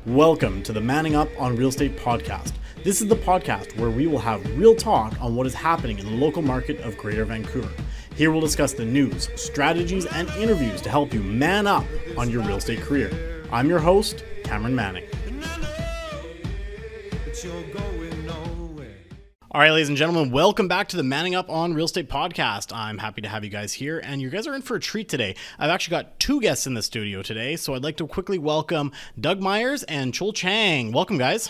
Welcome to the Manning Up on Real Estate podcast. This is the podcast where we will have real talk on what is happening in the local market of Greater Vancouver. Here we'll discuss the news, strategies, and interviews to help you man up on your real estate career. I'm your host, Cameron Manning. All right, ladies and gentlemen, welcome back to the Manning Up on Real Estate podcast. I'm happy to have you guys here, and you guys are in for a treat today. I've actually got two guests in the studio today, so I'd like to quickly welcome Doug Meyers and Chul Chang. Welcome, guys.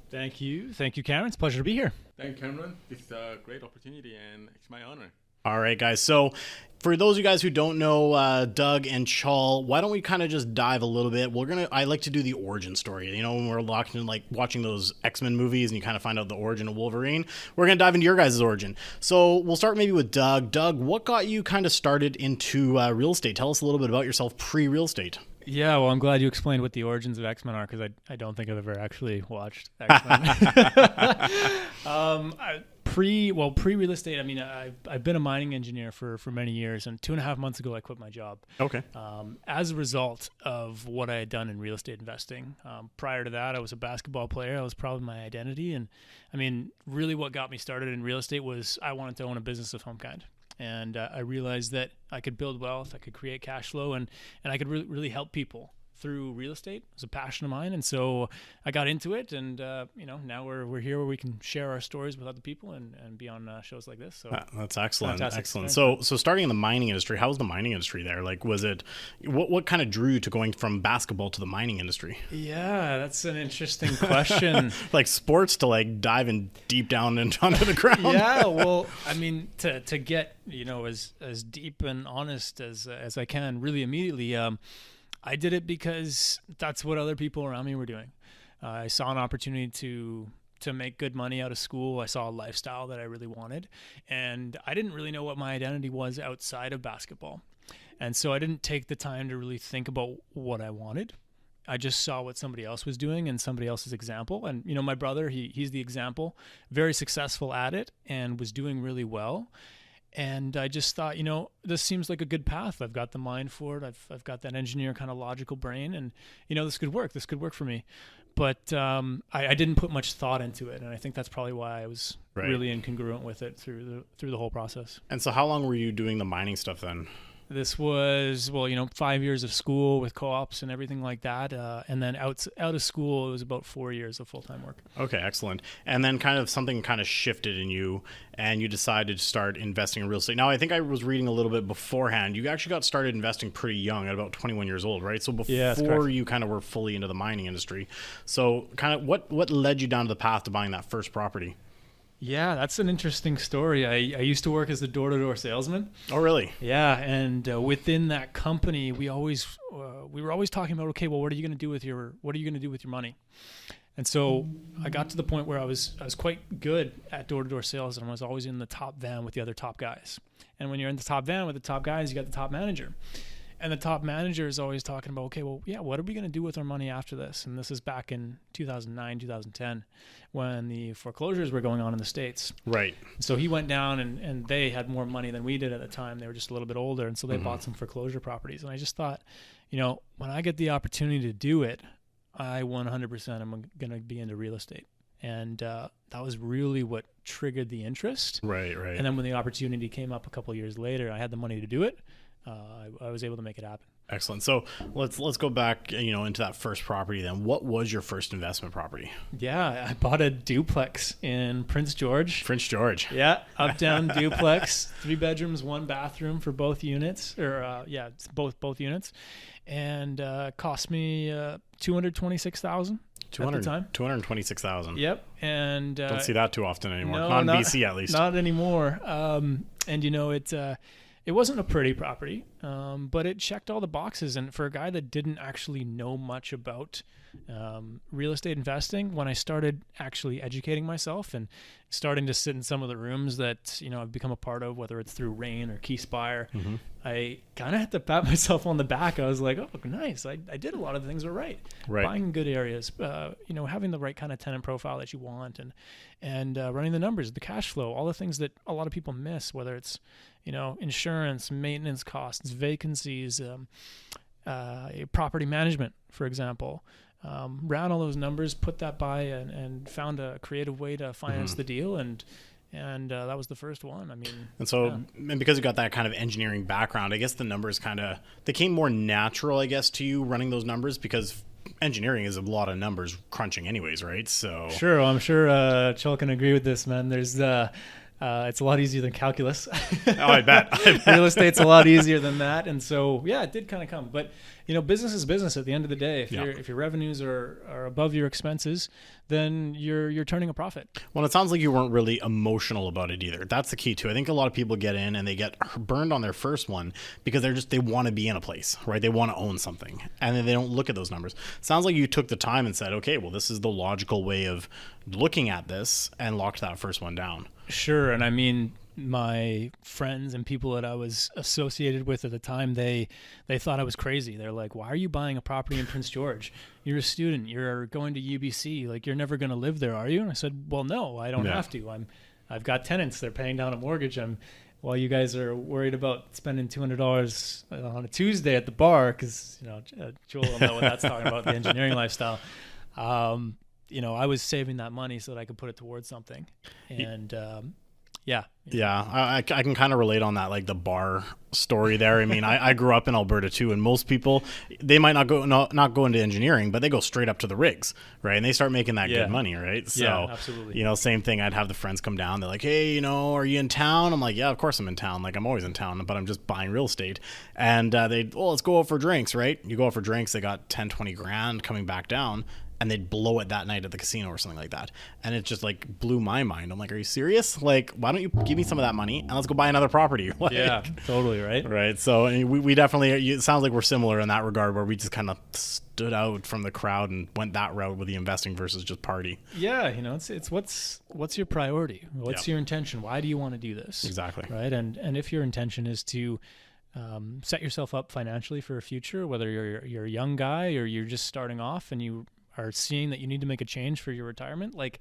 Thank you, Cameron. It's a pleasure to be here. Thank you, Cameron. It's a great opportunity, and it's my honor. All right, guys. So for those of you guys who don't know Doug and Chul, why don't we kind of just dive a little bit? I like to do the origin story. You know, when we're watching those X-Men movies and you kind of find out the origin of Wolverine, we're going to dive into your guys' origin. So we'll start maybe with Doug. Doug, what got you kind of started into real estate? Tell us a little bit about yourself pre-real estate. Yeah, well, I'm glad you explained what the origins of X-Men are, because I don't think I've ever actually watched X-Men. Pre-real estate, I mean, I've been a mining engineer for many years, and 2.5 months ago I quit my job. Okay. As a result of what I had done in real estate investing. Prior to that, I was a basketball player. That was probably my identity, and I mean, really what got me started in real estate was I wanted to own a business of some kind. And I realized that I could build wealth, I could create cash flow, and I could really help people through real estate. It was a passion of mine, and so I got into it, and now we're here where we can share our stories with other people and be on shows like this. So that's excellent. Fantastic. So starting in the mining industry, how was the mining industry there? Like, was it what kind of drew you to going from basketball to the mining industry? Yeah, that's an interesting question. Like sports to like diving deep down into under the ground. Yeah, well, I mean, to get as deep and honest as I can, really immediately. I did it because that's what other people around me were doing. I saw an opportunity to make good money out of school. I saw a lifestyle that I really wanted, and I didn't really know what my identity was outside of basketball. And so I didn't take the time to really think about what I wanted. I just saw what somebody else was doing and somebody else's example. And, my brother, he's the example, very successful at it and was doing really well. And I just thought, this seems like a good path. I've got the mind for it. I've got that engineer kind of logical brain, and this could work. This could work for me. But I didn't put much thought into it, and I think that's probably why I was really incongruent with it through the whole process. And so, how long were you doing the mining stuff then? This was 5 years of school with co-ops and everything like that, and then out of school it was about 4 years of full-time work. Okay, excellent. And then something shifted in you, and you decided to start investing in real estate. Now, I think I was reading a little bit beforehand. You actually got started investing pretty young, at about 21 years old, right? So before you were fully into the mining industry. So what led you down to the path to buying that first property? Yeah, that's an interesting story. I used to work as a door-to-door salesman. Oh, really? Yeah, and within that company, we were always talking about, okay, well, what are you going to do with your money? And so I got to the point where I was quite good at door-to-door sales, and I was always in the top van with the other top guys. And when you're in the top van with the top guys, you got the top manager. And the top manager is always talking about, okay, well, yeah, what are we going to do with our money after this? And this is back in 2009, 2010, when the foreclosures were going on in the States. Right. So he went down, and they had more money than we did at the time. They were just a little bit older, and so they bought some foreclosure properties. And I just thought, when I get the opportunity to do it, I 100% am going to be into real estate. And that was really what triggered the interest. Right. And then when the opportunity came up a couple of years later, I had the money to do it. I was able to make it happen. Excellent. So let's go back, into that first property then. What was your first investment property? Yeah, I bought a duplex in Prince George. Prince George. Yeah, up-down duplex, 3 bedrooms, 1 bathroom for both units, it's both units, and cost me $226,000 at the time. $226,000. Yep, and don't see that too often anymore. No, not in BC, at least. Not anymore. It wasn't a pretty property, but it checked all the boxes. And for a guy that didn't actually know much about real estate investing, when I started actually educating myself and starting to sit in some of the rooms that I've become a part of, whether it's through Rain or Keyspire, I kind of had to pat myself on the back. I was like, oh, nice. I did a lot of the things right. Buying in good areas, having the right kind of tenant profile that you want, and running the numbers, the cash flow, all the things that a lot of people miss, whether it's insurance, maintenance costs, vacancies, property management, for example. ran all those numbers, put that by, and found a creative way to finance the deal, and that was the first one. I mean, and so, and because you got that kind of engineering background, I guess the numbers they came more natural, I guess, to you running those numbers, because engineering is a lot of numbers crunching anyways, right? So sure, I'm sure Chul can agree with this, man. There's it's a lot easier than calculus. Oh, I bet. Real estate's a lot easier than that, and so yeah, it did kind of come. But business is business at the end of the day. If your revenues are above your expenses, then you're turning a profit. Well, it sounds like you weren't really emotional about it either. That's the key too. I think a lot of people get in and they get burned on their first one because they want to be in a place, right? They want to own something, and then they don't look at those numbers. Sounds like you took the time and said, okay, well, this is the logical way of looking at this, and locked that first one down. Sure. And I mean, my friends and people that I was associated with at the time, they thought I was crazy. They're like, why are you buying a property in Prince George? You're a student. You're going to UBC. Like, you're never going to live there, are you? And I said, well, no, I don't have to. I've got tenants. They're paying down a mortgage. While you guys are worried about spending $200 on a Tuesday at the bar, because, Chul will know what that's talking about, the engineering lifestyle. I was saving that money so that I could put it towards something. And, yeah. I can kind of relate on that, like the bar story there. I mean, I grew up in Alberta too, and most people, they might not go into engineering, but they go straight up to the rigs, right? And they start making that good money, right? So, yeah, absolutely. Same thing. I'd have the friends come down. They're like, hey, are you in town? I'm like, yeah, of course I'm in town. Like, I'm always in town, but I'm just buying real estate. And let's go out for drinks, right? You go out for drinks, they got 10, 20 grand coming back down, and they'd blow it that night at the casino or something like that. And it just like blew my mind. I'm like, are you serious? Like, why don't you give me some of that money and let's go buy another property? Like, yeah, totally. Right. Right. So we definitely, it sounds like we're similar in that regard, where we just kind of stood out from the crowd and went that route with the investing versus just party. Yeah. It's what's your priority? What's your intention? Why do you want to do this? Exactly. Right. And if your intention is to set yourself up financially for a future, whether you're a young guy or you're just starting off and you are seeing that you need to make a change for your retirement, like,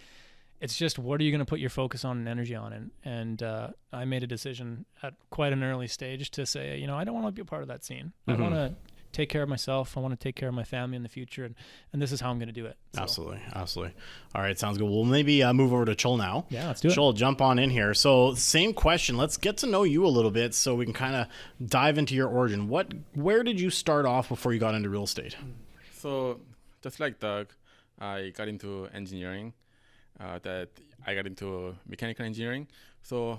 it's just, what are you going to put your focus on and energy on? And I made a decision at quite an early stage to say, I don't want to be a part of that scene. I want to take care of myself. I want to take care of my family in the future. And this is how I'm going to do it. So. Absolutely. All right. Sounds good. We'll maybe move over to Chul now. Yeah, let's do it. Chul, jump on in here. So same question. Let's get to know you a little bit so we can kind of dive into your origin. Where did you start off before you got into real estate? So just like Doug, I got into engineering. That I got into mechanical engineering. So,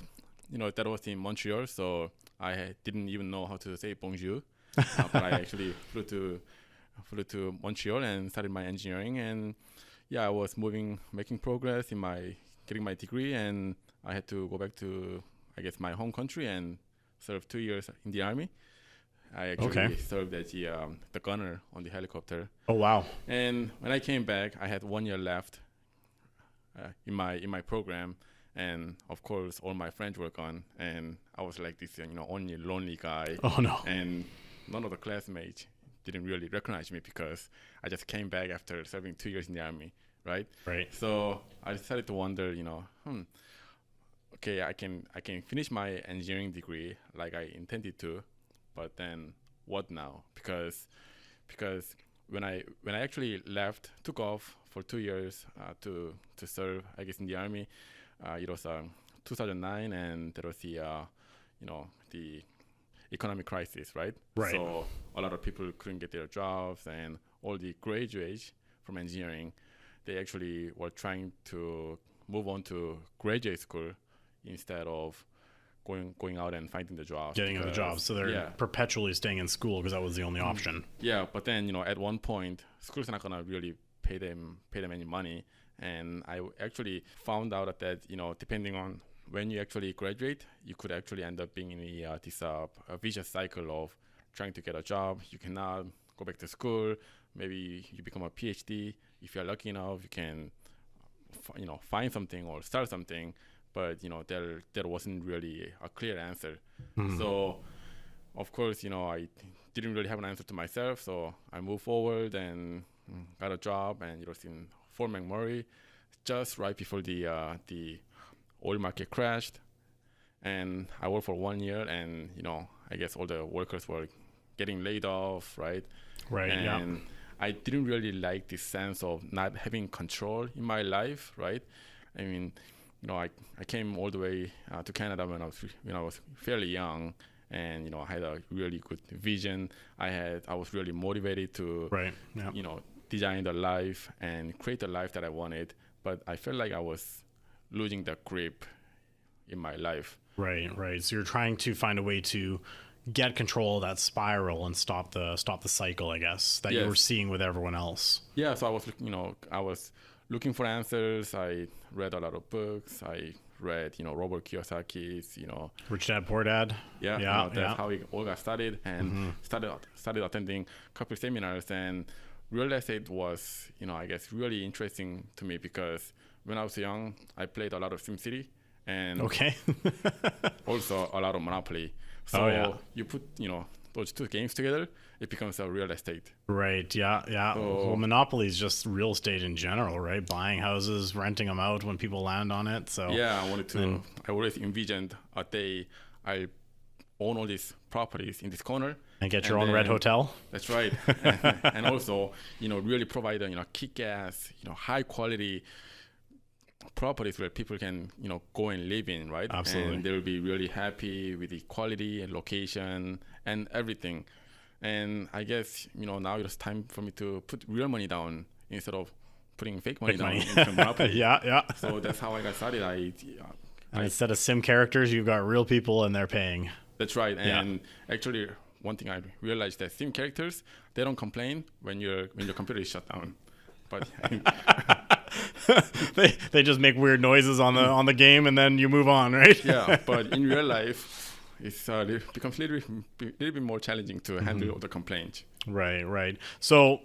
that was in Montreal. So I didn't even know how to say bonjour. But I actually flew to Montreal and started my engineering. And I was making progress in getting my degree. And I had to go back to, I guess, my home country and serve 2 years in the Army. I actually served as the gunner on the helicopter. Oh, wow. And when I came back, I had 1 year left in my program. And, of course, all my friends were gone. And I was like this, only lonely guy. Oh, no. And none of the classmates didn't really recognize me because I just came back after serving 2 years in the Army, right? Right. So I started to wonder, okay, I can finish my engineering degree like I intended to. But then what now? Because when I actually took off for 2 years to serve, I guess, in the Army, it was 2009, and there was the economic crisis, right? Right. So a lot of people couldn't get their jobs, and all the graduates from engineering, they actually were trying to move on to graduate school instead of going out and finding the jobs. Getting the jobs. So they're perpetually staying in school because that was the only option. Yeah, but then, at one point, school's not going to really pay them any money. And I actually found out that, depending on when you actually graduate, you could actually end up being in this vicious cycle of trying to get a job. You cannot go back to school. Maybe you become a PhD. If you're lucky enough, you can, find something or start something. But, there wasn't really a clear answer. Mm-hmm. So, of course, I didn't really have an answer to myself. So I moved forward and got a job, and it was in Fort McMurray, just right before the oil market crashed. And I worked for 1 year, and, I guess all the workers were getting laid off, right? Right, and I didn't really like this sense of not having control in my life, right? I mean, I came all the way to Canada when I was fairly young, and I had a really good vision. I was really motivated to Right. Yeah. design the life and create the life that I wanted, but I felt like I was losing the grip in my life. Right. Right. So you're trying to find a way to get control of that spiral and stop the cycle, I guess, that you were seeing with everyone else. Yeah. So I was looking for answers. I read a lot of books. I read, Robert Kiyosaki's, Rich Dad, Poor Dad. Yeah. That's how it all got started, and started attending a couple of seminars. And real estate was, I guess, really interesting to me because when I was young, I played a lot of SimCity and also a lot of Monopoly. So you put, those two games together, it becomes a real estate. Right. Yeah. Yeah. So, well, Monopoly is just real estate in general, right? Buying houses, renting them out when people land on it. So yeah, I always envisioned a day I own all these properties in this corner and get your own red hotel. That's right. And also, really provide kick-ass, high quality properties where people can, go and live in, right? Absolutely. And they'll be really happy with the quality and location and everything. And I guess, now it's time for me to put real money down instead of putting fake money down into Monopoly. Yeah. So that's how I got started. And instead of sim characters, you've got real people and they're paying. That's right. And actually, one thing I realized that sim characters, they don't complain when your computer is shut down. But they just make weird noises on the game and then you move on, right? Yeah, but in real life, it becomes a little bit more challenging to handle all the complaints. Right. So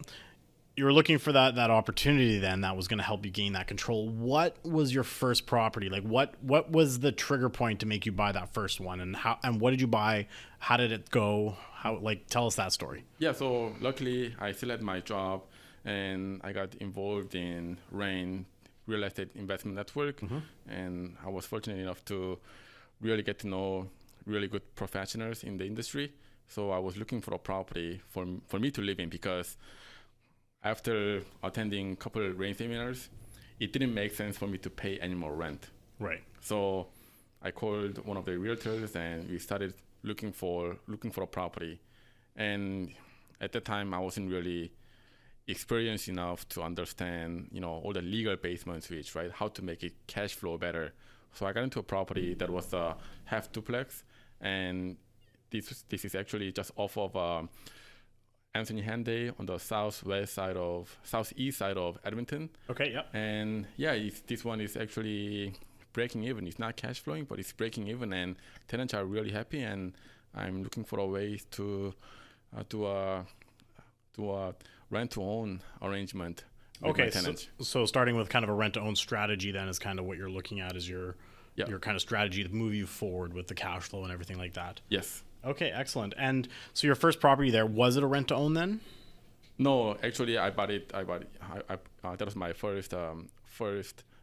you were looking for that opportunity then that was going to help you gain that control. What was your first property? Like what was the trigger point to make you buy that first one, and what did you buy? How did it go? Tell us that story. Yeah, so luckily I still had my job and I got involved in RAIN, Real Estate Investment Network, and I was fortunate enough to really get to know really good professionals in the industry. So I was looking for a property for me to live in, because after attending a couple of RAIN seminars, it didn't make sense for me to pay any more rent. Right. So I called one of the realtors and we started looking for a property. And at the time, I wasn't really experienced enough to understand, all the legal basements, right? How to make it cash flow better. So I got into a property that was a half duplex, and this is actually just off of Anthony Henday on the southeast side of Edmonton. Okay. Yeah. And yeah, this one is actually breaking even. It's not cash flowing, but it's breaking even, and tenants are really happy. And I'm looking for a way to do a rent-to-own arrangement with my tenants. So starting with kind of a rent-to-own strategy then is kind of what you're looking at as your kind of strategy to move you forward with the cash flow and everything like that. Yes. Okay, excellent. And so your first property there, was it a rent-to-own then? No, actually, I bought it. That was my first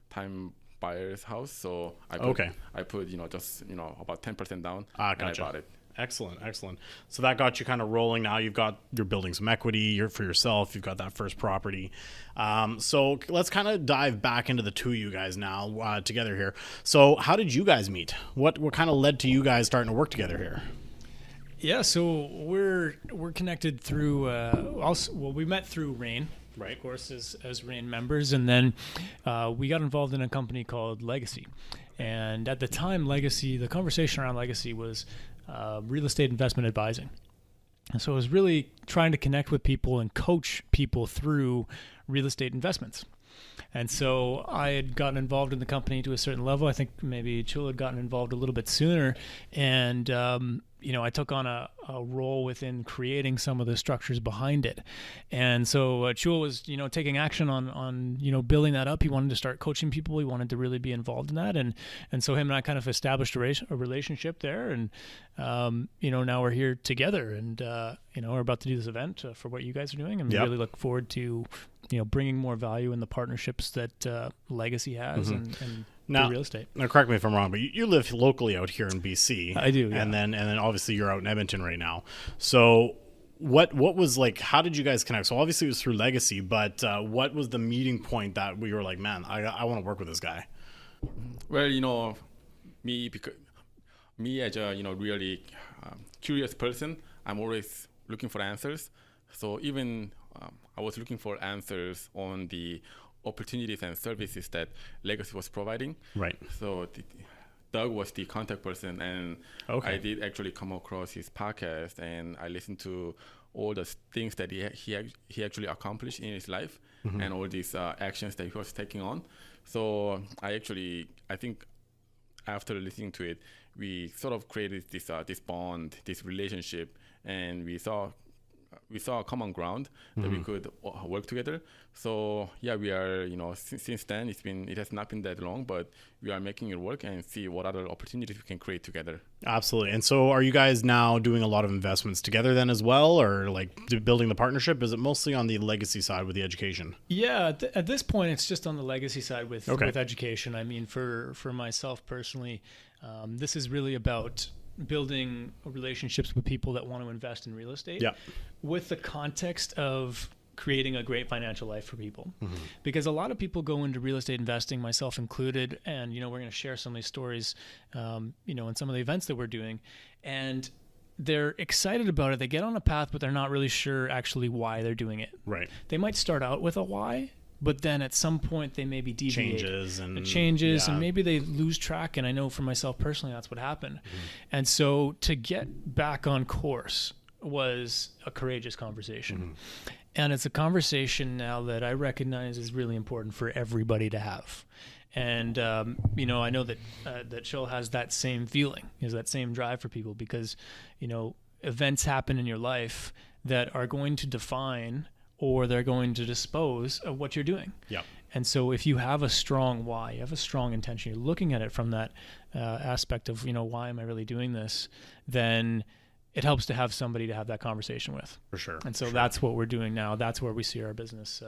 time buyer's house. So I put just about 10% down. Gotcha. And I bought it. Excellent. So that got you kind of rolling. Now you're building some equity for yourself. You've got that first property. So let's kind of dive back into the two of you guys now together here. So how did you guys meet? What kind of led to you guys starting to work together here? Yeah, so we're connected through. We met through RAIN, right? Of course, as RAIN members, and then we got involved in a company called Legacy. And at the time, the conversation around Legacy was real estate investment advising. And so it was really trying to connect with people and coach people through real estate investments. And so I had gotten involved in the company to a certain level. I think maybe Chul had gotten involved a little bit sooner. And, I took on a role within creating some of the structures behind it. And so Chul was, taking action on building that up. He wanted to start coaching people. He wanted to really be involved in that. And so him and I kind of established a relationship there. And, now we're here together and, we're about to do this event for what you guys are doing. And we really look forward to, bringing more value in the partnerships that Legacy has and now, real estate. Now, correct me if I'm wrong, but you live locally out here in BC. I do, yeah. And then obviously you're out in Edmonton right now. So what was like, how did you guys connect? So obviously it was through Legacy, but what was the meeting point that we were like, man, I want to work with this guy? Well, me as a really curious person, I'm always looking for answers. So even I was looking for answers on the opportunities and services that Legacy was providing. Right. So Doug was the contact person, and Okay. I did actually come across his podcast, and I listened to all the things that he actually accomplished in his life, and all these actions that he was taking on. So I think after listening to it, we sort of created this bond, this relationship, and we saw a common ground that we could work together. So yeah, we are, since then it has not been that long, but we are making it work and see what other opportunities we can create together. Absolutely. And so are you guys now doing a lot of investments together then as well, or like building the partnership? Is it mostly on the Legacy side with the education? Yeah, at this point, it's just on the Legacy side with education. I mean, for myself personally, this is really about building relationships with people that want to invest in real estate, with the context of creating a great financial life for people. Because a lot of people go into real estate investing, myself included, and we're going to share some of these stories in some of the events that we're doing, and they're excited about it. They get on a path, but they're not really sure actually why they're doing it. Right. They might start out with a why, but then at some point they maybe deviate. It changes and maybe they lose track. And I know for myself personally, that's what happened. And so to get back on course was a courageous conversation. And it's a conversation now that I recognize is really important for everybody to have. And, I know that Chul has that same feeling, is that same drive for people, because, events happen in your life that are going to define or they're going to dispose of what you're doing. Yeah. And so if you have a strong why, you have a strong intention, you're looking at it from that aspect of, why am I really doing this? Then it helps to have somebody to have that conversation with. For sure. And so that's what we're doing now. That's where we see our business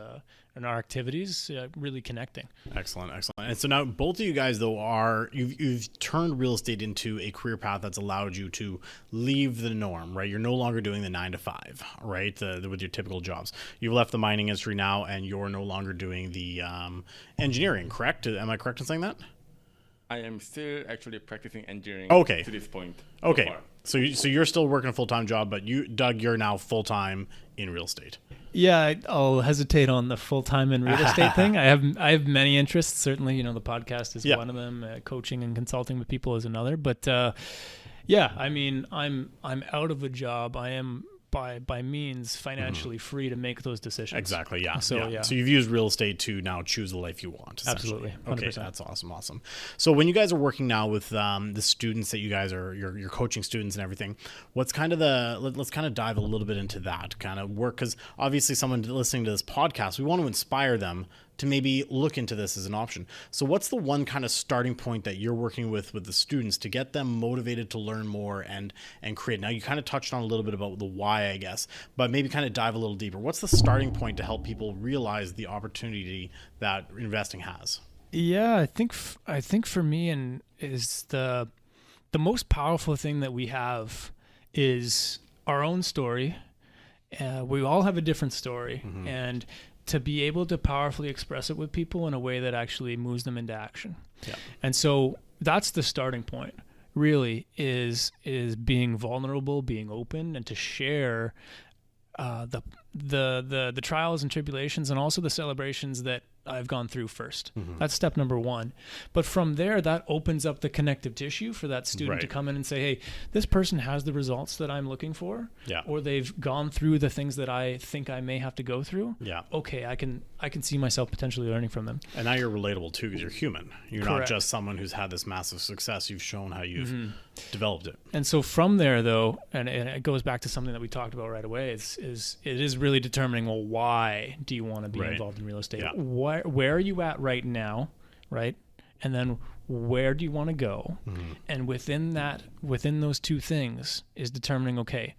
and our activities really connecting. Excellent. And so now both of you guys, though, you've turned real estate into a career path that's allowed you to leave the norm, right? You're no longer doing the 9 to 5, right? With your typical jobs. You've left the mining industry now, and you're no longer doing the engineering, correct? Am I correct in saying that? I am still actually practicing engineering to this point. Okay. So far. So you're still working a full-time job, but Doug, you're now full-time in real estate. Yeah, I'll hesitate on the full-time in real estate thing. I have many interests. Certainly, the podcast is one of them. Coaching and consulting with people is another. But I mean, I'm out of a job. I am by means financially free to make those decisions. Exactly. Yeah. So So you've used real estate to now choose the life you want. Absolutely. 100%. Okay. That's awesome. So when you guys are working now with the students that you guys are, you're coaching students and everything, what's kind of let's kind of dive a little bit into that kind of work. Cause obviously someone listening to this podcast, we want to inspire them to maybe look into this as an option. So what's the one kind of starting point that you're working with the students to get them motivated to learn more and create? Now you kind of touched on a little bit about the why, I guess, but maybe kind of dive a little deeper. What's the starting point to help people realize the opportunity that investing has? Yeah, I think for me is the most powerful thing that we have is our own story. We all have a different story, and to be able to powerfully express it with people in a way that actually moves them into action. Yeah. And so that's the starting point, really, is being vulnerable, being open, and to share the trials and tribulations and also the celebrations that I've gone through first. That's step number one. But from there, that opens up the connective tissue for that student to come in and say, hey, this person has the results that I'm looking for, or they've gone through the things that I think I may have to go through. Yeah. Okay, I can see myself potentially learning from them. And now you're relatable too, because you're human. You're not just someone who's had this massive success. You've shown how you've developed it. And so from there, though, and it goes back to something that we talked about right away, it is really determining, well, why do you want to be involved in real estate? Yeah. Where are you at right now, right? And then where do you want to go? And within those two things is determining, okay,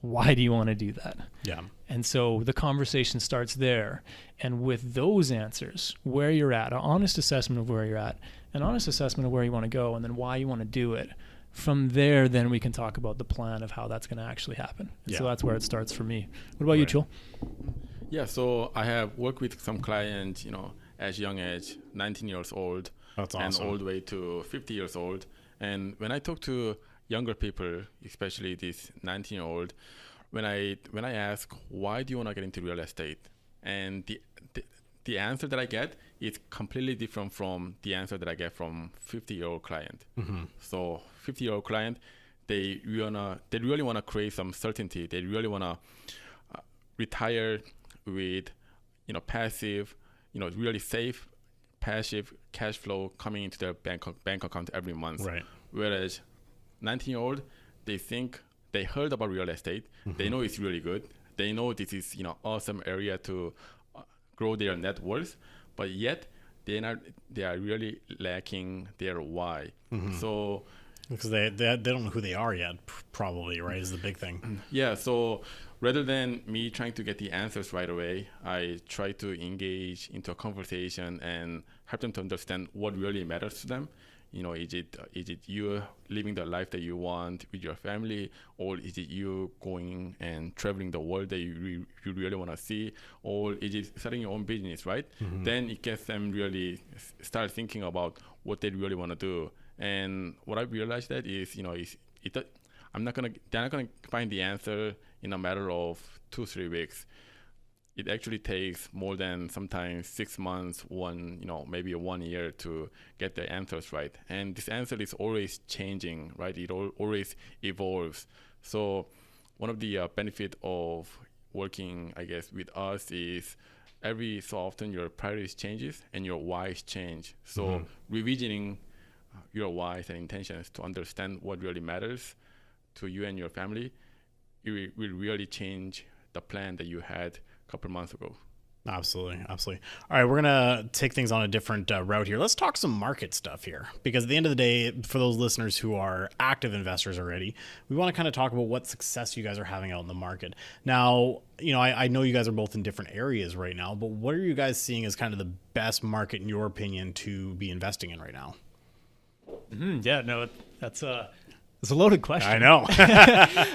why do you want to do that? Yeah. And so the conversation starts there. And with those answers, where you're at, an honest assessment of where you're at, an honest assessment of where you want to go, and then why you want to do it, from there, then we can talk about the plan of how that's going to actually happen. Yeah. So that's where it starts for me. What about you, Chul? Yeah, so I have worked with some clients, as young as 19 years old. That's awesome. And all the way to 50 years old. And when I talk to younger people, especially this 19-year-old, when I ask, why do you want to get into real estate? And the answer that I get is completely different from the answer that I get from 50-year-old client. Mm-hmm. So 50-year-old client, they really want to create some certainty. They really want to retire with, passive, really safe, passive cash flow coming into their bank account every month. Right. Whereas 19-year-old, they heard about real estate. Mm-hmm. They know it's really good. They know this is, awesome area to grow their net worth, but yet they are really lacking their why. Mm-hmm. So because they don't know who they are yet, probably, right, is the big thing. Yeah, so rather than me trying to get the answers right away, I try to engage into a conversation and help them to understand what really matters to them. Is it you living the life that you want with your family, or is it you going and traveling the world that you really want to see, or is it starting your own business, right? Mm-hmm. Then it gets them really start thinking about what they really want to do. And what I realized that is, they're not gonna find the answer in a matter of 2-3 weeks. It actually takes more than sometimes 6 months, maybe 1 year to get the answers right. And this answer is always changing, right? It always evolves. So one of the benefit of working, I guess, with us is every so often your priorities changes and your whys change. So mm-hmm. revisiting your whys and intentions to understand what really matters to you and your family, it will really change the plan that you had a couple months ago. Absolutely. All right, we're going to take things on a different route here. Let's talk some market stuff here, because at the end of the day, for those listeners who are active investors already, we want to kind of talk about what success you guys are having out in the market. Now, I know you guys are both in different areas right now, but what are you guys seeing as kind of the best market, in your opinion, to be investing in right now? Mm-hmm. Yeah, no, that's a loaded question. I know.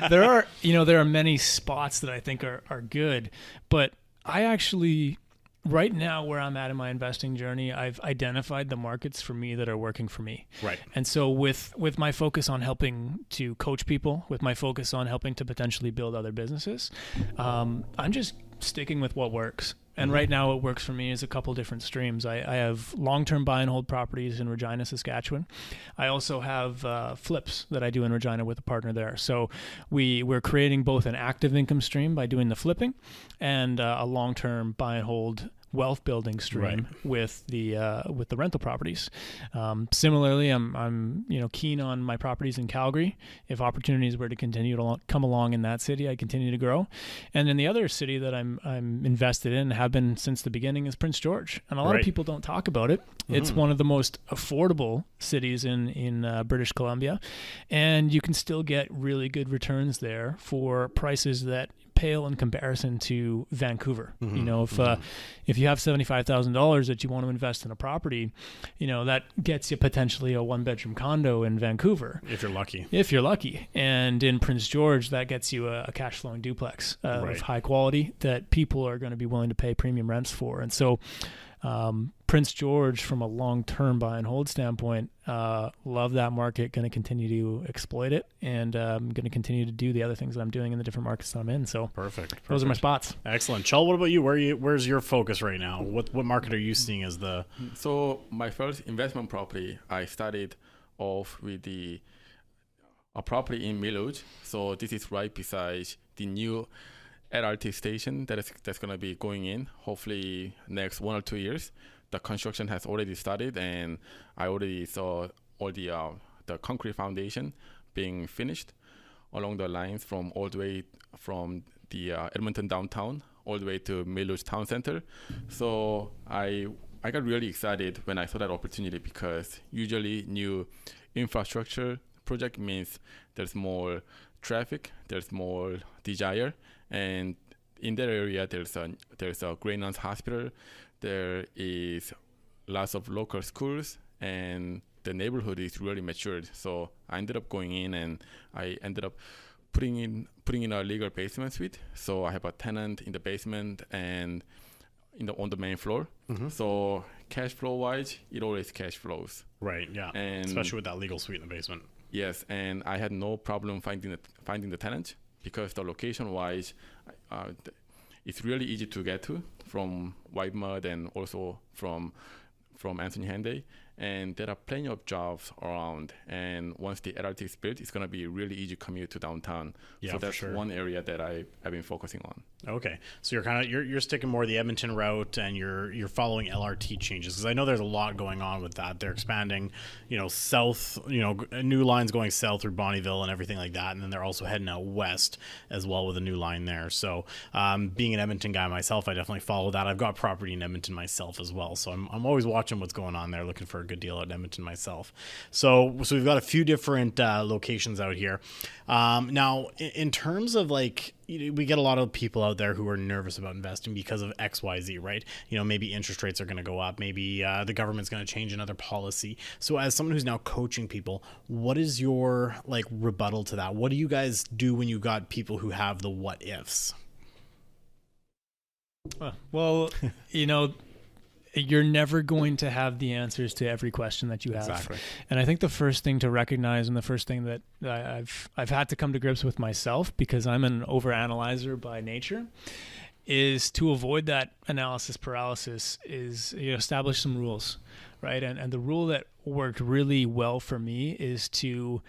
there are many spots that I think are good, but I actually, right now where I'm at in my investing journey, I've identified the markets for me that are working for me. Right. And so with my focus on helping to coach people, with my focus on helping to potentially build other businesses, I'm just sticking with what works. And right now what works for me is a couple different streams. I have long-term buy and hold properties in Regina, Saskatchewan. I also have flips that I do in Regina with a partner there. So we're creating both an active income stream by doing the flipping and a long-term buy and hold wealth building stream with the rental properties. Similarly, I'm keen on my properties in Calgary. If opportunities were to continue to come along in that city, I continue to grow. And then the other city that I'm invested in, have been since the beginning, is Prince George. And a lot of people don't talk about it. Mm-hmm. It's one of the most affordable cities in British Columbia, and you can still get really good returns there for prices that pale in comparison to Vancouver. Mm-hmm. If you have $75,000 that you want to invest in a property, that gets you potentially a 1-bedroom condo in Vancouver. If you're lucky. And in Prince George, that gets you a cash flowing duplex of high quality that people are going to be willing to pay premium rents for. And so Prince George, from a long-term buy and hold standpoint, love that market, going to continue to exploit it, and I'm going to continue to do the other things that I'm doing in the different markets that I'm in. So perfect. Those are my spots. Excellent. Chul, what about you? Where's your focus right now? What market are you seeing as the... So my first investment property, I started off with a property in Miluj. So this is right beside the new LRT station that's going to be going in, hopefully next 1 or 2 years. The construction has already started, and I already saw all the concrete foundation being finished along the lines from all the way from the Edmonton downtown all the way to Miluj town center. So I got really excited when I saw that opportunity, because usually new infrastructure project means there's more traffic, there's more desire, and in that area there's a Grey Nuns hospital, there is lots of local schools, and the neighborhood is really matured. So I ended up going in, and I ended up putting in a legal basement suite. So I have a tenant in the basement and on the main floor. So cash flow wise, it always cash flows. Right. Yeah. And especially with that legal suite in the basement. Yes, and I had no problem finding the tenant, because the location wise, it's really easy to get to from White Mud and also from Anthony Henday. And there are plenty of jobs around. And once the LRT is built, it's going to be really easy commute to downtown. Yeah, so that's for sure. one area that I've been focusing on. Okay, so you're sticking more the Edmonton route, and you're following LRT changes, because I know there's a lot going on with that. They're expanding, south, new lines going south through Bonnyville and everything like that, and then they're also heading out west as well with a new line there. So, being an Edmonton guy myself, I definitely follow that. I've got property in Edmonton myself as well, so I'm always watching what's going on there, looking for a good deal at Edmonton myself. So we've got a few different locations out here. Now, in terms of we get a lot of people out there who are nervous about investing because of XYZ, right? Maybe interest rates are going to go up. Maybe the government's going to change another policy. So as someone who's now coaching people, what is your rebuttal to that? What do you guys do when you got people who have the what ifs? Well, you're never going to have the answers to every question that you have. Exactly. And I think the first thing to recognize, and the first thing that I've had to come to grips with myself, because I'm an overanalyzer by nature, is to avoid that analysis paralysis is establish some rules, right? And the rule that worked really well for me is to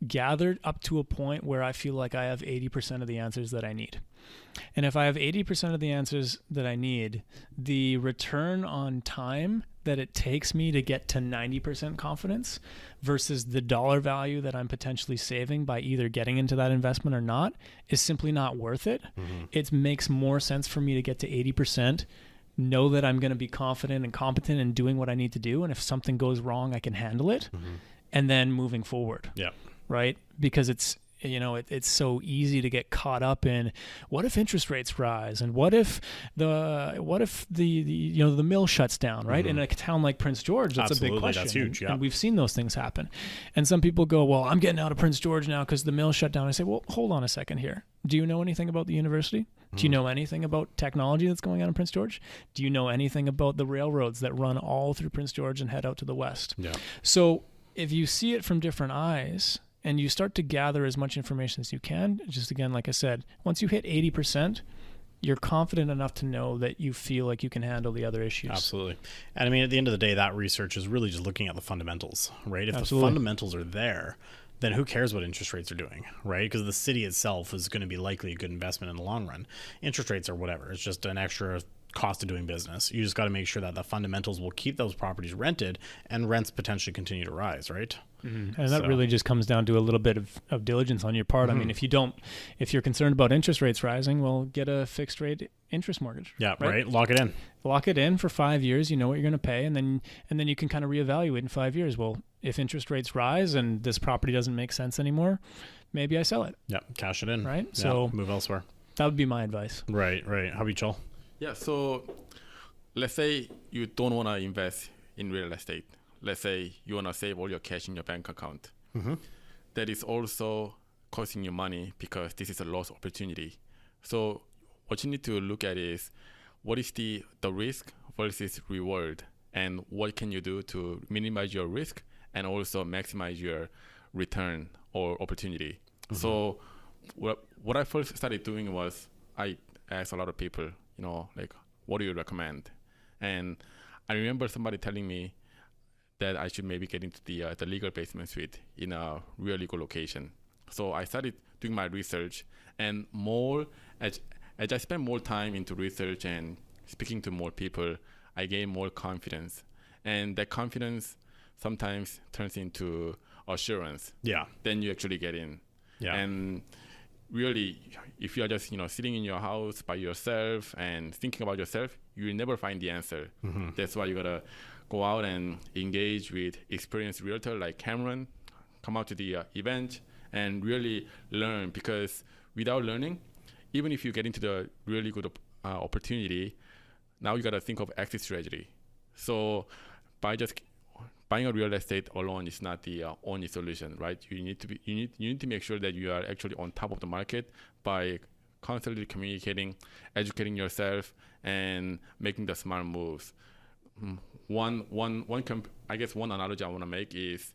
gather up to a point where I feel like I have 80% of the answers that I need. And if I have 80% of the answers that I need, the return on time that it takes me to get to 90% confidence versus the dollar value that I'm potentially saving by either getting into that investment or not is simply not worth it. It makes more sense for me to get to 80%, know that I'm going to be confident and competent in doing what I need to do. And if something goes wrong, I can handle it. And then moving forward. Yeah. Right? Because it's so easy to get caught up in what if interest rates rise, and what if the mill shuts down, right? In a town like Prince George, that's a big question. That's huge. And we've seen those things happen. And some people go, well, I'm getting out of Prince George now because the mill shut down. I say, well, hold on a second here. Do you know anything about the university? Do you know anything about technology that's going on in Prince George? Do you know anything about the railroads that run all through Prince George and head out to the west? Yeah. So if you see it from different eyes, and you start to gather as much information as you can, just again, like I said, once you hit 80%, you're confident enough to know that you feel like you can handle the other issues. Absolutely. And I mean, at the end of the day, that research is really just looking at the fundamentals, right? If the fundamentals are there, then who cares what interest rates are doing, right? Because the city itself is going to be likely a good investment in the long run. Interest rates are whatever. It's just an extra cost of doing business. You just got to make sure that the fundamentals will keep those properties rented and rents potentially continue to rise, right? And that really just comes down to a little bit of diligence on your part. I mean, if you're concerned about interest rates rising, well, get a fixed rate interest mortgage. Yeah, right. Lock it in. Lock it in for 5 years. You know what you're going to pay, and then you can kind of reevaluate in 5 years. Well, if interest rates rise and this property doesn't make sense anymore, maybe I sell it. Yeah, cash it in. Right. Yeah, so move elsewhere. That would be my advice. Right. How about you, Chul? Yeah. So let's say you don't want to invest in real estate. Let's say you want to save all your cash in your bank account. That is also costing you money because this is a lost opportunity. So what you need to look at is what is the risk versus reward, and what can you do to minimize your risk and also maximize your return or opportunity. So what I first started doing was I asked a lot of people, what do you recommend? And I remember somebody telling me that I should maybe get into the legal basement suite in a really good location. So I started doing my research, and as I spent more time into research and speaking to more people, I gained more confidence. And that confidence sometimes turns into assurance. Yeah. Then you actually get in. Yeah. And really, if you're just sitting in your house by yourself and thinking about yourself, you will never find the answer. That's why you gotta go out and engage with experienced realtor like Cameron, come out to the event and really learn, because without learning, even if you get into the really good opportunity, now you got to think of exit strategy. So by just buying a real estate alone is not the only solution, right? You need to make sure that you are actually on top of the market by constantly communicating, educating yourself, and making the smart moves. One analogy I want to make is,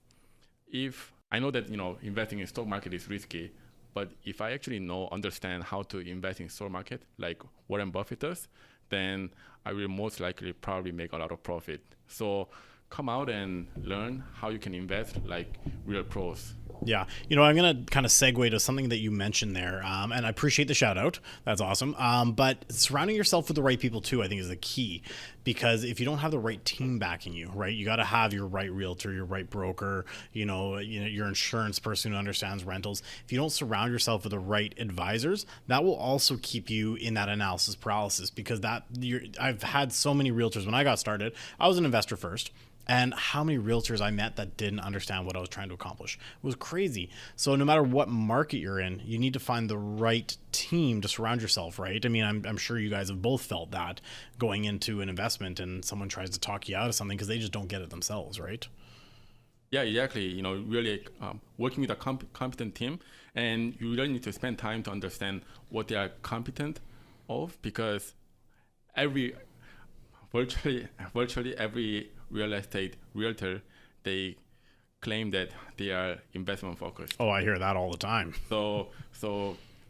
if I know that investing in stock market is risky, but if I actually understand how to invest in stock market like Warren Buffett does, then I will most likely probably make a lot of profit. So come out and learn how you can invest like real pros. Yeah. I'm going to kind of segue to something that you mentioned there. And I appreciate the shout out. That's awesome. But surrounding yourself with the right people too, I think is the key, because if you don't have the right team backing you, right, you got to have your right realtor, your right broker, your insurance person who understands rentals. If you don't surround yourself with the right advisors, that will also keep you in that analysis paralysis, because I've had so many realtors. When I got started, I was an investor first. And how many realtors I met that didn't understand what I was trying to accomplish. It was crazy. So no matter what market you're in, you need to find the right team to surround yourself, right? I mean, I'm sure you guys have both felt that going into an investment and someone tries to talk you out of something because they just don't get it themselves, right? Yeah, exactly. Really working with a competent team, and you really need to spend time to understand what they are competent of, because virtually every real estate realtor, they claim that they are investment focused. Oh, I hear that all the time. So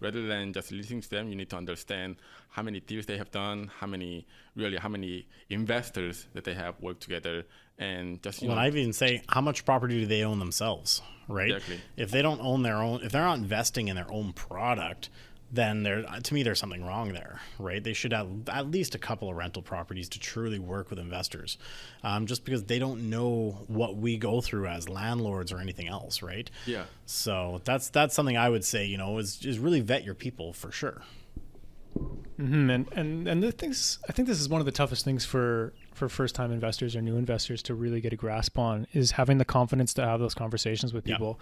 rather than just listening to them, you need to understand how many deals they have done, how many investors that they have worked together, and just I even say, how much property do they own themselves, right? Exactly. If they don't own their own, if they're not investing in their own product, then to me there's something wrong there, right? They should have at least a couple of rental properties to truly work with investors, just because they don't know what we go through as landlords or anything else, right? Yeah. So that's something I would say, is really vet your people for sure. Mm-hmm. And the things, I think this is one of the toughest things for first-time investors or new investors to really get a grasp on, is having the confidence to have those conversations with people.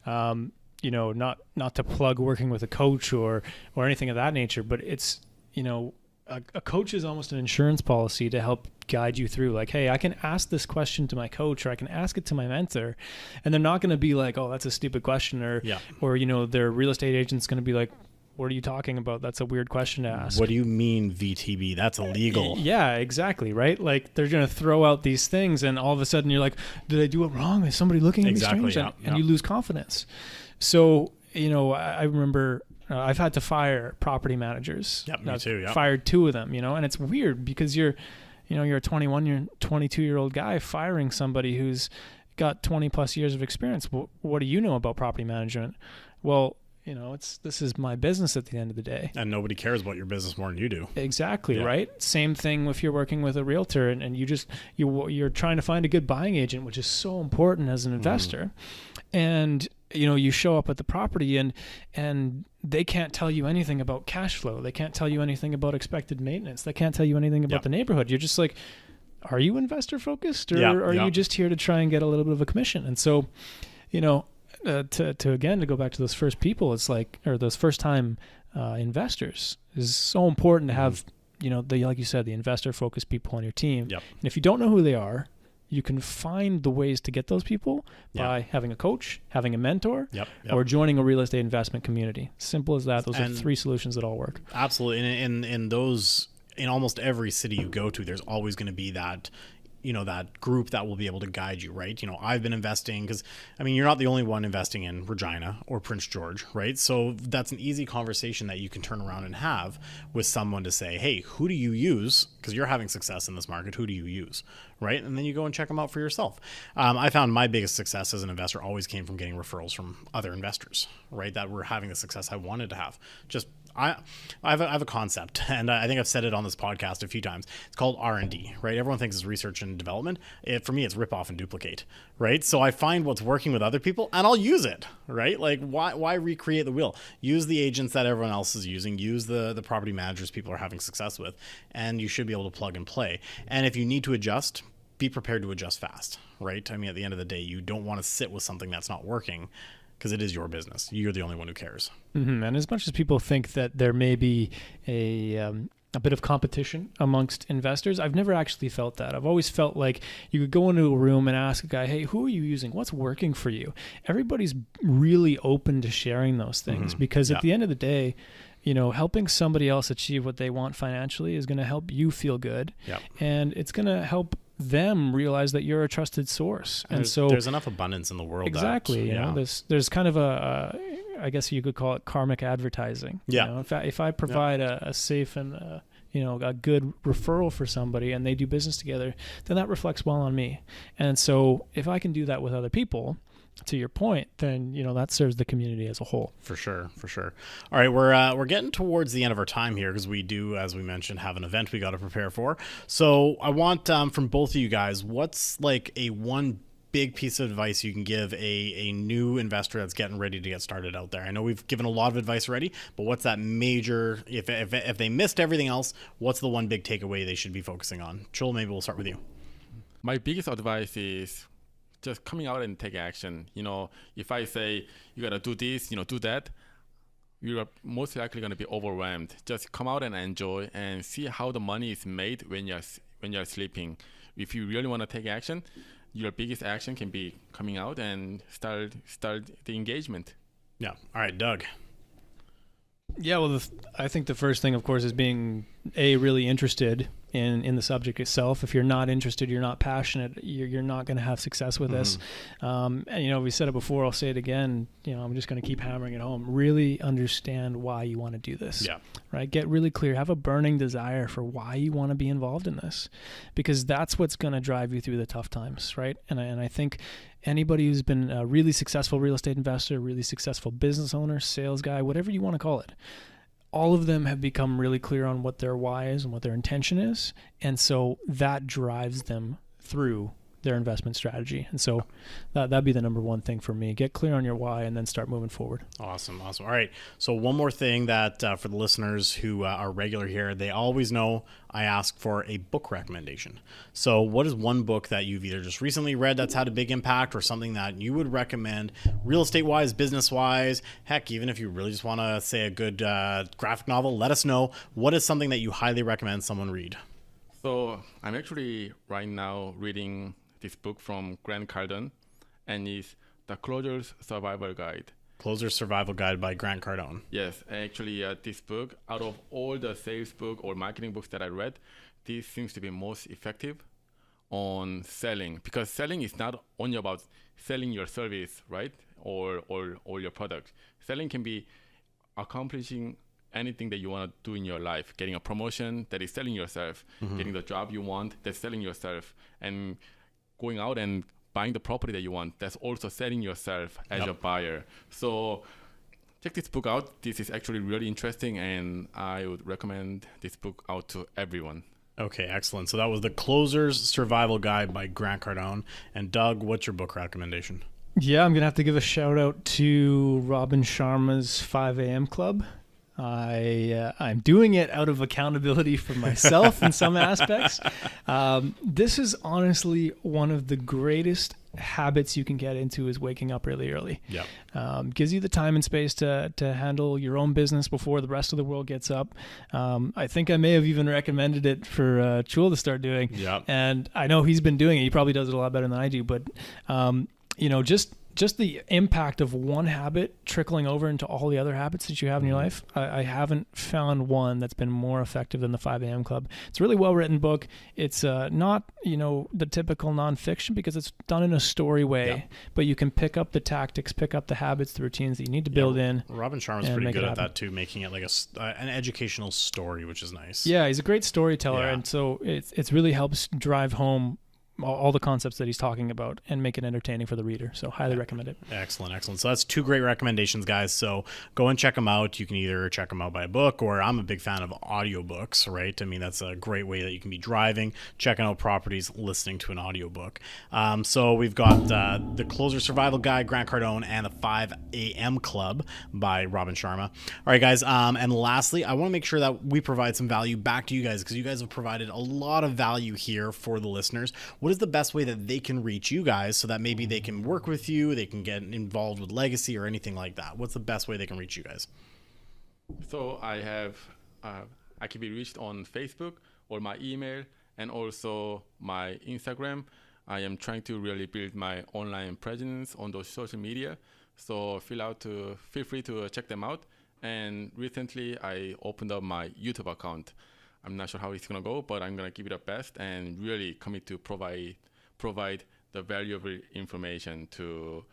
Yeah. Not to plug working with a coach or anything of that nature, but it's, a coach is almost an insurance policy to help guide you through, like, hey, I can ask this question to my coach, or I can ask it to my mentor, and they're not going to be like, oh, that's a stupid question, or their real estate agent's going to be like, what are you talking about? That's a weird question to ask. What do you mean VTB? That's illegal. Yeah, exactly. Right. Like, they're going to throw out these things, and all of a sudden you're like, did I do it wrong? Is somebody looking at me strange? And you lose confidence. So, I remember I've had to fire property managers. Yep, me too. Yep. Fired 2 of them, and it's weird because you're a 22-year-old guy firing somebody who's got 20 plus years of experience. What do you know about property management? Well, this is my business at the end of the day. And nobody cares about your business more than you do. Exactly, yeah. Right? Same thing if you're working with a realtor and you're trying to find a good buying agent, which is so important as an investor. And you show up at the property and they can't tell you anything about cash flow. They can't tell you anything about expected maintenance. They can't tell you anything about the neighborhood. You're just like, are you investor focused, or are you just here to try and get a little bit of a commission? And so, to go back to those first people, it's like, or those first time investors, is so important to have, like you said, the investor focused people on your team. Yep. And if you don't know who they are, you can find the ways to get those people by having a coach, having a mentor, or joining a real estate investment community. Simple as that. Those are 3 solutions that all work. Absolutely. And in those, in almost every city you go to, there's always going to be that, that group that will be able to guide you, right? I've been investing because, you're not the only one investing in Regina or Prince George, right? So that's an easy conversation that you can turn around and have with someone to say, hey, who do you use? Because you're having success in this market. Who do you use? Right? And then you go and check them out for yourself. I found my biggest success as an investor always came from getting referrals from other investors, right? That were having the success I wanted to have. I have a concept, and I think I've said it on this podcast a few times. It's called R&D, right? Everyone thinks it's research and development. For me, it's rip off and duplicate, right? So I find what's working with other people, and I'll use it, right? Like, why recreate the wheel? Use the agents that everyone else is using. Use the property managers people are having success with, and you should be able to plug and play. And if you need to adjust, be prepared to adjust fast, right? At the end of the day, you don't want to sit with something that's not working, because it is your business. You're the only one who cares. Mm-hmm. And as much as people think that there may be a a bit of competition amongst investors. I've never actually felt that. I've always felt like you could go into a room and ask a guy, hey, who are you using? What's working for you? Everybody's really open to sharing those things because at the end of the day, helping somebody else achieve what they want financially is going to help you feel good. Yep. And it's going to help them realize that you're a trusted source. And so there's enough abundance in the world. Exactly. There's kind of I guess you could call it karmic advertising. Yeah. If I provide a safe and a good referral for somebody and they do business together, then that reflects well on me. And so if I can do that with other people, to your point, then that serves the community as a whole. For sure. All right, we're getting towards the end of our time here because we do, as we mentioned, have an event we got to prepare for. So I want from both of you guys, what's like a one big piece of advice you can give a new investor that's getting ready to get started out there? I know we've given a lot of advice already, but what's that major, if they missed everything else, what's the one big takeaway they should be focusing on? Chul, maybe we'll start with you. My biggest advice is just coming out and take action. If I say you got to do this, do that, you're most likely going to be overwhelmed. Just come out and enjoy and see how the money is made when you're sleeping. If you really want to take action, your biggest action can be coming out and start the engagement. Yeah. All right, Doug. Yeah, well, I think the first thing, of course, is being really interested in the subject itself. If you're not interested, you're not passionate, you're not going to have success with this. And we said it before, I'll say it again. I'm just going to keep hammering it home. Really understand why you want to do this. Yeah. Right. Get really clear. Have a burning desire for why you want to be involved in this, because that's what's going to drive you through the tough times. Right. And I think anybody who's been a really successful real estate investor, really successful business owner, sales guy, whatever you want to call it, all of them have become really clear on what their why is and what their intention is. And so that drives them through their investment strategy. And so that'd be the number one thing for me. Get clear on your why and then start moving forward. Awesome. All right. So one more thing that for the listeners who are regular here, they always know I ask for a book recommendation. So what is one book that you've either just recently read that's had a big impact or something that you would recommend real estate wise, business wise? Heck, even if you really just want to say a good graphic novel, let us know. What is something that you highly recommend someone read? So I'm actually right now reading this book from Grant Cardone, and it's The Closer's Survival Guide. Closer's Survival Guide by Grant Cardone. Yes, actually this book, out of all the sales book or marketing books that I read, this seems to be most effective on selling, because selling is not only about selling your service, right, or your product. Selling can be accomplishing anything that you want to do in your life. Getting a promotion, that is selling yourself. Getting the job you want, that's selling yourself. And going out and buying the property that you want, that's also selling yourself as a buyer. So check this book out. This is actually really interesting, and I would recommend this book out to everyone. Okay, excellent. So that was The Closer's Survival Guide by Grant Cardone. And Doug, what's your book recommendation? Yeah, I'm going to have to give a shout out to Robin Sharma's 5 a.m. Club. I'm doing it out of accountability for myself in some aspects. This is honestly one of the greatest habits you can get into is waking up really early. Yeah. Gives you the time and space to handle your own business before the rest of the world gets up. I think I may have even recommended it for Chul to start doing. Yeah. And I know he's been doing it. He probably does it a lot better than I do. But, just the impact of one habit trickling over into all the other habits that you have in your life. I haven't found one that's been more effective than the 5 a.m. Club. It's a really well-written book. It's not, the typical nonfiction because it's done in a story way, but you can pick up the tactics, pick up the habits, the routines that you need to build in. Robin Sharma's pretty good at that too, making it like an educational story, which is nice. Yeah, he's a great storyteller, and so it really helps drive home all the concepts that he's talking about and make it entertaining for the reader. So highly recommend it. Excellent. So that's two great recommendations, guys. So go and check them out. You can either check them out by a book, or I'm a big fan of audiobooks, right? I mean, that's a great way that you can be driving, checking out properties, listening to an audiobook. So we've got The Closer Survival Guide, Grant Cardone, and the 5 a.m. Club by Robin Sharma. All right, guys. And lastly, I want to make sure that we provide some value back to you guys, because you guys have provided a lot of value here for the listeners. What is the best way that they can reach you guys so that maybe they can work with you, they can get involved with Legacy or anything like that? What's the best way they can reach you guys? So I have I can be reached on Facebook or my email and also my Instagram. I am trying to really build my online presence on those social media. So feel free to check them out. And recently I opened up my YouTube account. I'm not sure how it's going to go, but I'm going to give it a best and really commit to provide the valuable information to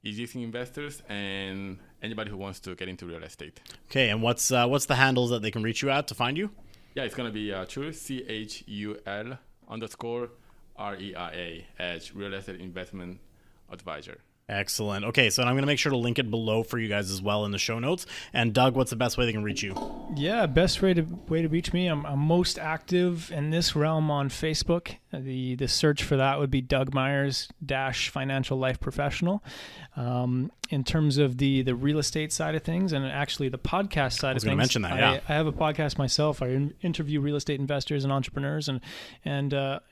existing investors and anybody who wants to get into real estate. Okay, and what's the handles that they can reach you at to find you? Yeah, it's going to be Chul, CHUL_REIA as Real Estate Investment Advisor. Excellent. Okay, so I'm going to make sure to link it below for you guys as well in the show notes. And Doug, what's the best way they can reach you? Yeah, best way to reach me. I'm most active in this realm on Facebook. The search for that would be Doug Meyers Financial Life Professional. In terms of the real estate side of things, and actually the podcast side of things, I was going to mention that. Yeah, I have a podcast myself. I interview real estate investors and entrepreneurs and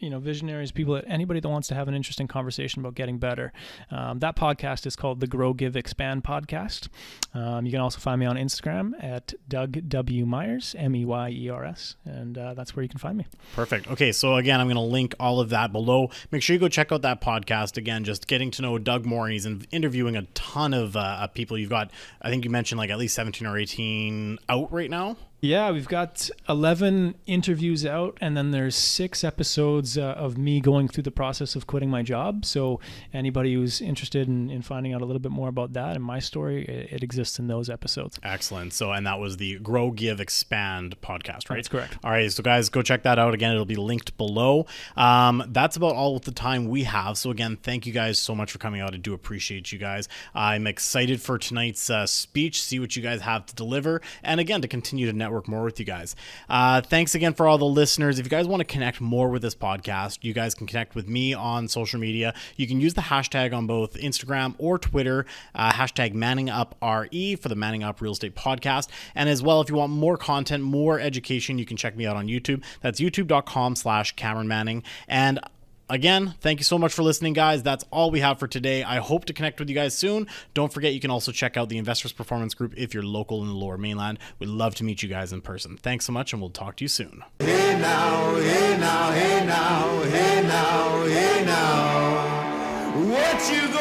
visionaries, anybody that wants to have an interesting conversation about getting better. That podcast is called the Grow, Give, Expand podcast. You can also find me on Instagram at Doug W. Meyers, Meyers, and that's where you can find me. Perfect. Okay, so again, I'm going to link all of that below. Make sure you go check out that podcast. Again, just getting to know Doug more, and he's interviewing a ton of people. You've got, I think you mentioned like at least 17 or 18 out right now. Yeah, we've got 11 interviews out, and then there's 6 episodes of me going through the process of quitting my job. So anybody who's interested in finding out a little bit more about that and my story, it exists in those episodes. Excellent. So, and that was the Grow, Give, Expand podcast, right? That's correct. All right, so guys, go check that out. Again, it'll be linked below. That's about all the time we have. So again, thank you guys so much for coming out. I do appreciate you guys. I'm excited for tonight's speech, see what you guys have to deliver, and again, to continue to network more with you guys. Thanks again for all the listeners. If you guys want to connect more with this podcast, you guys can connect with me on social media. You can use the hashtag on both Instagram or Twitter, hashtag ManningUpRE for the Manning Up Real Estate Podcast. And as well, if you want more content, more education, you can check me out on YouTube. That's youtube.com/Cameron Manning. And again, thank you so much for listening, guys. That's all we have for today. I hope to connect with you guys soon. Don't forget, you can also check out the Investors Performance Group if you're local in the Lower Mainland. We'd love to meet you guys in person. Thanks so much, and we'll talk to you soon. Hey now, hey now, hey now, hey now, hey now. What you